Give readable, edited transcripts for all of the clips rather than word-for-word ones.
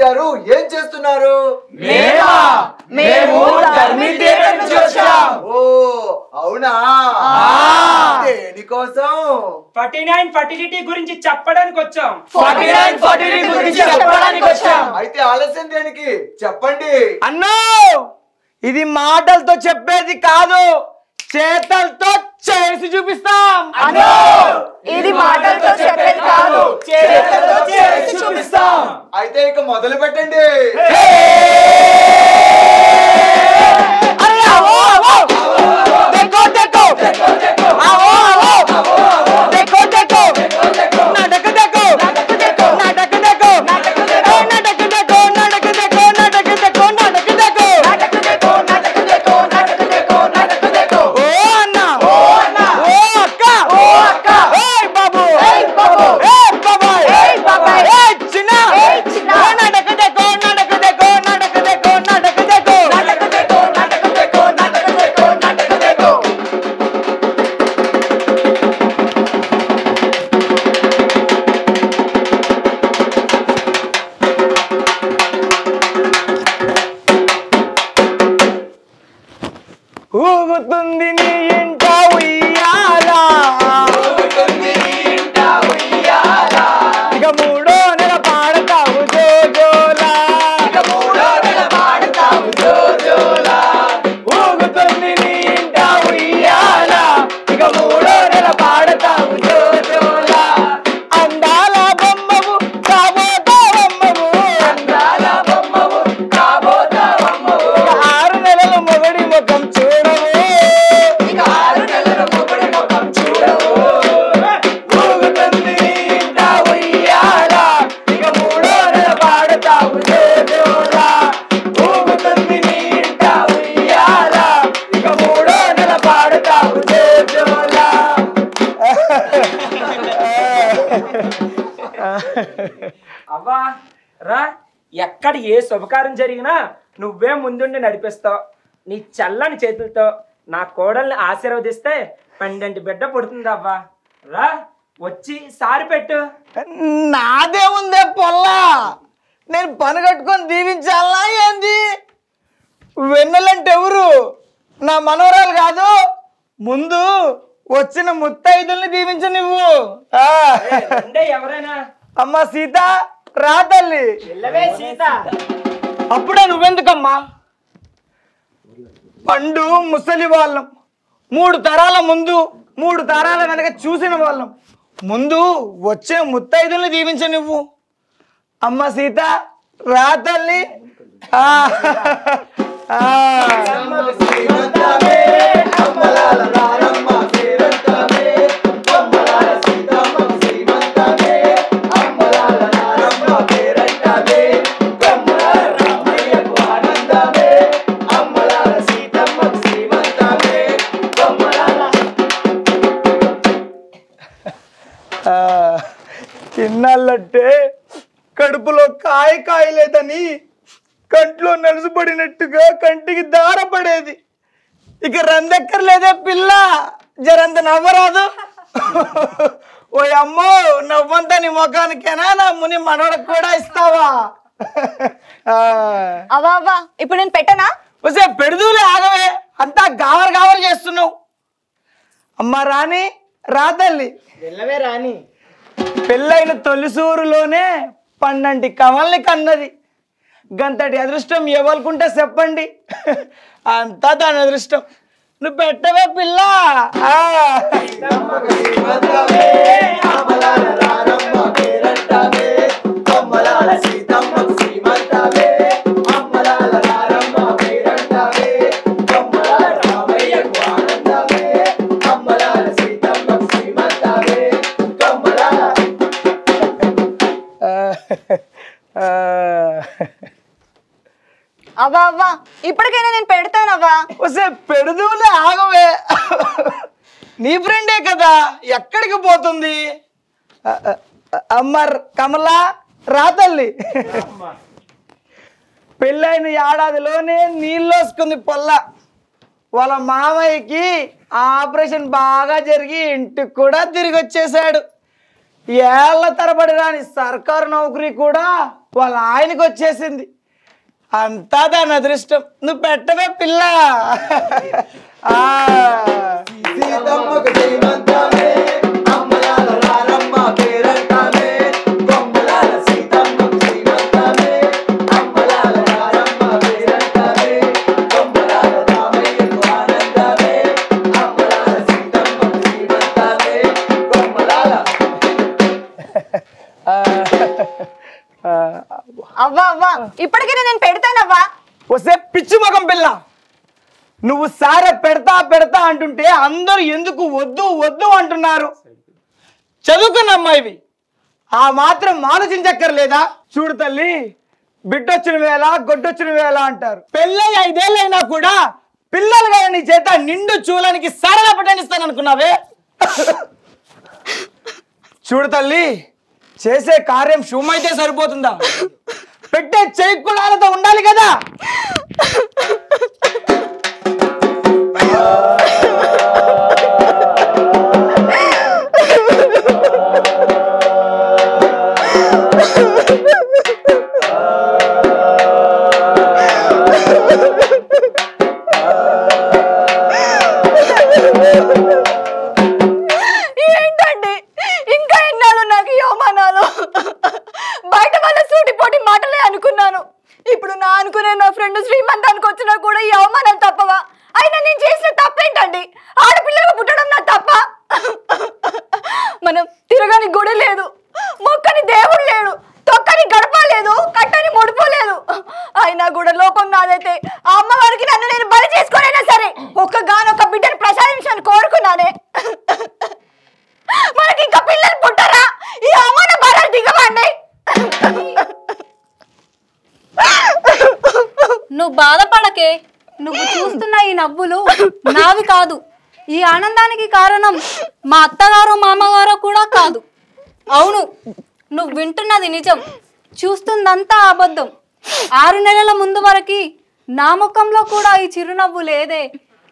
వచ్చారు? ఏం చేస్తున్నారు? ఓ అవునా? దేనికోసం? 49 ఫర్టిలిటీ గురించి చెప్పడానికి వచ్చాం. అయితే ఆలస్యం దేనికి? చెప్పండి అన్నో. ఇది మాటలతో చెప్పేది కాదు, చేతలతో చేసి చూపిస్తాం. ఇది మాటలతో చెప్పేది కాదు, చేతలతో చేసి చూపిస్తాం. అయితే ఇక మొదలు పెట్టండి. ఊగుతుంది నీ ఇంట ఉయ్యాల, ఇక మూడో నెల పాడతావు జోజోలా. ఊగుతుంది నీ ఇంట ఉయ్యాల, ఇక మూడో నెల పాడతావు జోజోలా. అందాల బొమ్మవు కాబోతావమ్మవు, 6 నెలలు మొగడి ముఖం చూడవు. ఊగుతుంది నీ ఇంట ఉయ్యాల, ఇక మూడో నెల పాడతావు జోజోలా. ఊగుతుంది నీ ఇంట ఉయ్యాల, ఇక మూడో నెల పాడతావు జోజోలా. అవ్వా రా, ఎక్కడ ఏ శుభకార్యం జరిగినా నువ్వే ముందుండి నడిపిస్తావు. నీ చల్లని చేతులతో నా కోడల్ని ఆశీర్వదిస్తే 12 బిడ్డ పుడుతుంది. అవ్వా రా, వచ్చి సారి పెట్టు. నాదే ఉందే పొల్లా, నేను పని కట్టుకొని దీవించాలా ఏంది? వెన్నెలంటే ఎవరు? నా మనవరాలు కాదు. ముందు వచ్చిన ముత్తైదుల్ని దీవించ నువ్వు. అంటే ఎవరైనా అమ్మ సీత రా తల్లి. సీత, అప్పుడే నువ్వెందుకమ్మా? పండు ముసలి వాళ్ళం, 3 తరాల ముందు 3 తరాల వెనక చూసిన వాళ్ళం. ముందు వచ్చే ముత్తైదుల్ని దీవించ నువ్వు. అమ్మ సీత రా తల్లి. చిన్నాళ్ళంటే కడుపులో కాయలేదని కంట్లో నలుసుపడినట్టుగా కంటికి దారపడేది. ఇక రందెక్కర్లేదే పిల్ల, జరంత నవ్వరాదు. ఓ అమ్మో, నవ్వంతా నీ ముఖానికేనా? నా ముని మనవడకు కూడా ఇస్తావా? అవ్వా ఇప్పుడు నేను పెట్టనా? వసే పెడుదూలే, ఆగవే, అంతా గావర్ చేస్తున్నావు. అమ్మ రాణి రా తల్లి. వెళ్ళవే రాని. పెళ్ళైన తొలిసూరులోనే 12 కమల్ని కన్నది. గంతటి అదృష్టం ఎవరుకుంటే చెప్పండి, అంతా దాని అదృష్టం. నువ్వు పెట్టవే పిల్ల. అవ్వా ఇప్పటికైనా నేను పెడతానవ్వా. వసే పెడుదూలే, ఆగవే, నీ ఫ్రెండే కదా, ఎక్కడికి పోతుంది? అమ్మ కమలా రా తల్లి. పెళ్ళైన ఏడాదిలోనే నీళ్ళోసుకుంది పొల్ల. వాళ్ళ మామయ్యకి ఆపరేషన్ బాగా జరిగి ఇంటికి కూడా తిరిగి వచ్చేసాడు. ఏళ్ల తరబడి రాని సర్కారు నౌకరీ కూడా వాళ్ళ ఆయనకి వచ్చేసింది. అంతా దాని అదృష్టం. నువ్వు పెట్టవే పిల్ల. సీతమ్మకు శ్రీమంతమే అమ్మలాల రారమ్మ పేరంటామే బొమ్మలాల సీతమ్మకు శ్రీమంతమే అమ్మలాల రారమ్మ పేరంటామే బొమ్మలాల రామయ్యకు ఆనందమే అమ్మలాల సీతమ్మకు శ్రీమంతమే బొమ్మలాల. అవ్వా అవ్వా ఇప్పటికైనా నేను పెడతానవ్వా. వస్తే పిచ్చి మగం పిల్ల, నువ్వు సారే పెడతా పెడతా అంటుంటే అందరూ ఎందుకు వద్దు వద్దు అంటున్నారు? చదువుకున్న అమ్మాయివి, ఆ మాత్రం ఆలోచించక్కర్లేదా? చూడు తల్లి, బిడ్డొచ్చిన వేళ గొడ్డొచ్చిన వేళ అంటారు. పెళ్ళై 5 ఏళ్ళైనా కూడా పిల్లలుగా నీ చేత నిండు చూలానికి సరళ పట్టనిస్తాను అనుకున్నావే? చూడు తల్లి, చేసే కార్యం శుభమైతే సరిపోతుందా? పెట్టే చేకులాలతో ఉండాలి కదా. ఏంటండి ఇంకా ఎన్నాళ్ళు నాకు ఈ అవమానాలు? బయట వాళ్ళ సూటిపోటి మాటలే అనుకున్నాను. ఇప్పుడు నా అనుకునే నా ఫ్రెండ్ శ్రీమంతానికి వచ్చినా కూడా ఈ అవమానాలు తప్పవా? అయినా నేను చేసిన తప్పేంటండి? ఆడపిల్లగా పుట్టడం నా తప్ప? మనం తిరగని గుడి లేదు, మొక్కని దేవుడు లేడు, తొక్కని గడప లేదు, కట్టని ముడిపోలేదు. అయినా కూడా లోపం నాదైతే ఆ అమ్మవారికి నన్ను నేను బలి చేసుకోనైనా సరే ఒక్కగానొక్క బిడ్డను ప్రసాదించాలని కోరుకున్నానే. మనకి ఇంకా పిల్లలు పుట్టారా? ఈ అవమాన భారాలు దిగవండి. నువ్వు బాధపడకే. నువ్వు చూస్తున్న ఈ నవ్వులు నావి కాదు. ఈ ఆనందానికి కారణం మా అత్తగారో మామగారో కూడా కాదు. అవును, నువ్వు వింటున్నది నిజం, చూస్తుందంతా అబద్ధం. 6 నెలల ముందు వరకు నా ముఖంలో కూడా ఈ చిరునవ్వు లేదే.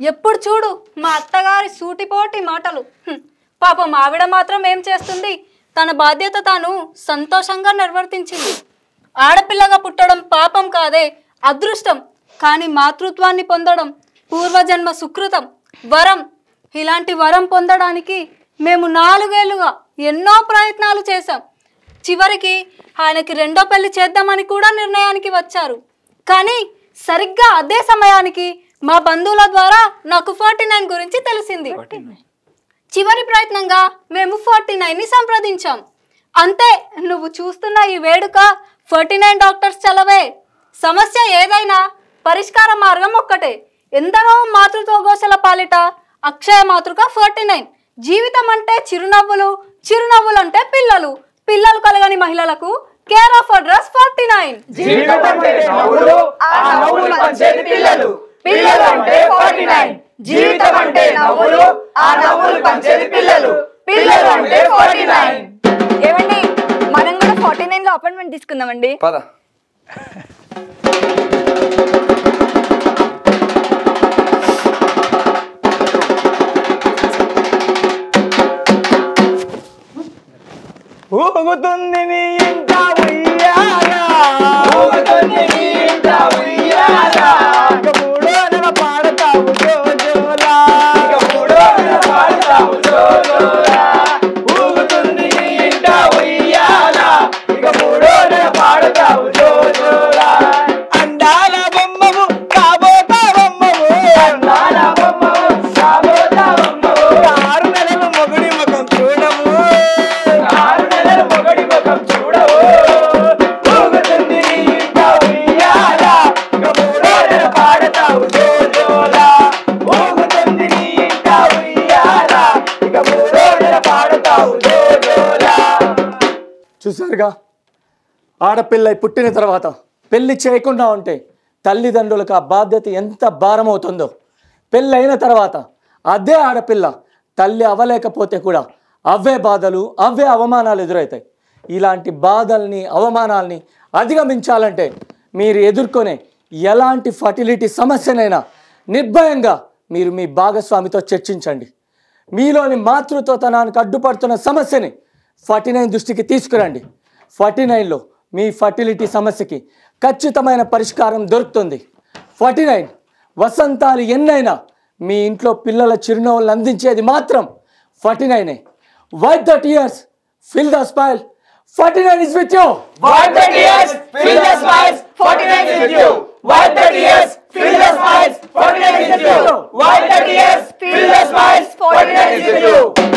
ఎప్పుడు చూడు మా అత్తగారి సూటిపోటి మాటలు. పాపం ఆవిడ మాత్రం ఏం చేస్తుంది? తన బాధ్యత తాను సంతోషంగా నిర్వర్తించింది. ఆడపిల్లగా పుట్టడం పాపం కాదే, అదృష్టం. కానీ మాతృత్వాన్ని పొందడం పూర్వజన్మ సుకృతం, వరం. ఇలాంటి వరం పొందడానికి మేము 4 ఏళ్లుగా ఎన్నో ప్రయత్నాలు చేశాం. చివరికి ఆయనకి 2వ పెళ్లి చేద్దామని కూడా నిర్ణయానికి వచ్చారు. కానీ సరిగ్గా అదే సమయానికి మా బంధువుల ద్వారా నాకు 49 గురించి తెలిసింది. చివరి ప్రయత్నంగా మేము 49ని సంప్రదించాం. అంతే, నువ్వు చూస్తున్న ఈ వేడుక 49 డాక్టర్స్ చలవే. సమస్య ఏదైనా పరిష్కార మార్గం ఒక్కటే. ఎందరో మాతృత్వ ఘోషల పాలిట అక్షయ మాతృక 49. జీవితం అంటే చిరునవ్వులు, చిరునవ్వులు అంటే పిల్లలు, పిల్లలు కలగని మహిళలకు కేర్ ఆఫ్ అడ్రస్ 49. జీవితం అంటే నవ్వులు, ఆ నవ్వులు పంచేది పిల్లలు, పిల్లలు అంటే 49. జీవితం అంటే నవ్వులు, ఆ నవ్వులు పంచేది పిల్లలు, పిల్లలు అంటే 49. ఏమండి, మనం కూడా 49లో అపాయింట్మెంట్ తీసుకుందామండి. పద. ఊగుతుంది నీ ఇంట ఉయ్యాల, ఊగుతుంది నీ ఇంట ఉయ్యాల, ఇక 3వ నెల పాడతావు జోజోలా, ఇక 3వ నెల పాడతావు జోజోలా. ఊగుతుంది నీ ఇంట ఉయ్యాల, ఇక 3వ నెల పాడతావు జోజోలా. అందాల బొమ్మవు కాబోతా బొమ్మవు, అందాల బొమ్మవు, కాబోతా బొమ్మవు. 6 నెలలు మొగుడి ముఖం చూడవు, 6 నెలలు మొగడి ముఖం చూడవు. ఊగుతుంది నీ ఇంట ఉయ్యాల, ఇక 3వ నెల పాడతావు జోజోలా. ఊగుతుంది నీ ఇంట ఉయ్యాల, ఇక 3వ నెల పాడతావు జోజోలా. చూసారుగా, ఆడపిల్ల పుట్టిన తర్వాత పెళ్లి చేయకుండా ఉంటే తల్లిదండ్రులకు ఆ బాధ్యత ఎంత భారం అవుతుందో. పెళ్ళైన తర్వాత అదే ఆడపిల్ల తల్లి అవ్వలేకపోతే కూడా అవే బాధలు, అవే అవమానాలు ఎదురవుతాయి. ఇలాంటి బాధల్ని, అవమానాల్ని అధిగమించాలంటే మీరు ఎదుర్కొనే ఎలాంటి ఫర్టిలిటీ సమస్యనైనా నిర్భయంగా మీరు మీ భాగస్వామితో చర్చించండి. మీలోని మాతృత్వతనానికి అడ్డుపడుతున్న సమస్యని 49 దృష్టికి తీసుకురండి. 49లో మీ ఫర్టిలిటీ సమస్యకి ఖచ్చితమైన పరిష్కారం దొరుకుతుంది. 49 వసంతాలు ఎన్నైనా మీ ఇంట్లో పిల్లల చిరునవ్వులను అందించేది మాత్రం 49. Wipe the tears, fill the smile. 49 is with you. Wipe the tears, fill the smiles, 49 is with you. Wipe the tears, fill the smiles, 49 is with you. Wipe the tears, fill the smiles, 49 is with you.